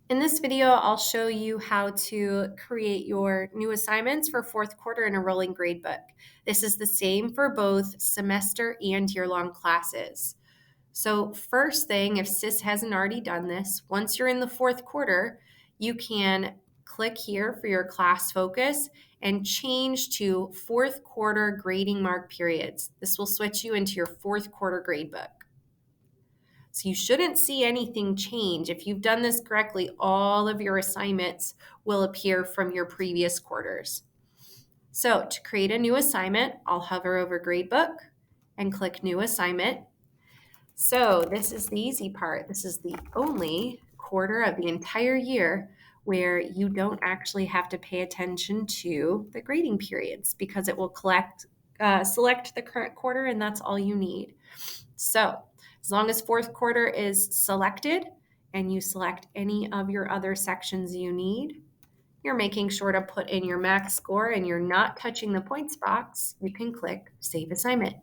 In this video, I'll show you how to create your new assignments for fourth quarter in a rolling gradebook. This is the same for both semester and year-long classes. So first thing, if SIS hasn't already done this, once you're in the fourth quarter, you can click here for your class focus and change to fourth quarter grading mark periods. This will switch you into your fourth quarter gradebook. So you shouldn't see anything change. If you've done this correctly, all of your assignments will appear from your previous quarters. So to create a new assignment, I'll hover over Gradebook and click New Assignment. So this is the easy part. This is the only quarter of the entire year where you don't actually have to pay attention to the grading periods because it will select the current quarter, and that's all you need. So as long as fourth quarter is selected and you select any of your other sections you need, you're making sure to put in your max score and you're not touching the points box, you can click Save Assignment.